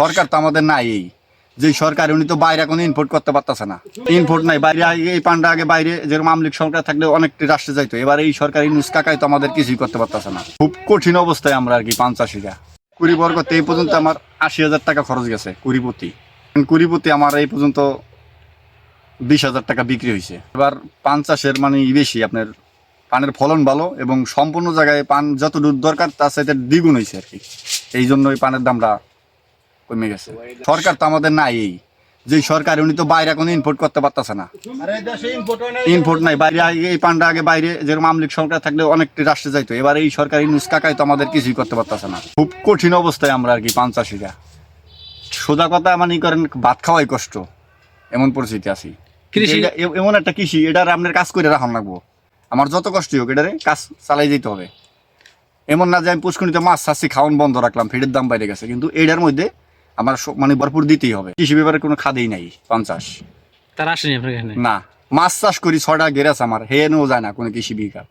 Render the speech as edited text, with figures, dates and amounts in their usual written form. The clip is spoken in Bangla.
সরকার তো আমাদের নাই, এই যে সরকার উনি তো বাইরে কোনো ইনপোর্ট করতে পারতেছে না, ইনপোর্ট নাই বাইরে। এই পান্ডা আগে বাইরে যেরকম আমলিক সরকার থাকলে অনেকটি রাষ্ট্রে যাইতো, এবার এই সরকার ইউনুস কাকাই তো আমাদের কিছুই করতে পারতেছে না। খুব কঠিন অবস্থায় আমরা আর কি পান চাষিরা। কুড়ি বর করতে এই পর্যন্ত আমার 80,000 টাকা খরচ গেছে কুড়িপতি আমার এই পর্যন্ত 20,000 টাকা বিক্রি হয়েছে। এবার পান চাষের মানে বেশি, আপনার পানের ফলন ভালো এবং সম্পূর্ণ জায়গায় পান যত দূর দরকার তার সাথে দ্বিগুণ হয়েছে আর কি। এই জন্য ওই পানের দামটা কমে গেছে। সরকার তো আমাদের নাই, এই যে সরকার উনি তো বাইরে কোনো ইনপোর্ট করতে পারতেছে না, ইনপোর্ট নাই বাইরে। এই পান্ডা আগে বাইরে যেরকম আমলিক সরকার থাকলে অনেকটি রাষ্ট্রে যাইতো, এবার এই সরকার ইউনুস কাকাই তো আমাদের কিছুই করতে পারতেছে না। খুব কঠিন অবস্থায় আমরা আর কি পান চাষিরা। সোজা কথা মানে করেন ভাত খাওয়াই কষ্ট, এমন পরিস্থিতি আছি। এমন একটা কৃষি, এটার আপনার কাজ করে রাখান লাগবো। আমার যত কষ্টই হোক এটারে কাজ চালাই যেতে হবে। এমন না যে আমি পুষ্করিতে মাছ চাষি খাওয়ান বন্ধ রাখলাম, ফিডের দাম বাইরে গেছে, কিন্তু এটার মধ্যে আমার মানে ভরপুর দিতেই হবে। কৃষি ব্যাপারে কোনো খাদেই নাই 50 তারা আসেনি আপনার এখানে? না, মাছ চাষ করি 6টা গেরাস আমার, হে নেও যায় না কোনো কৃষি বিঘা।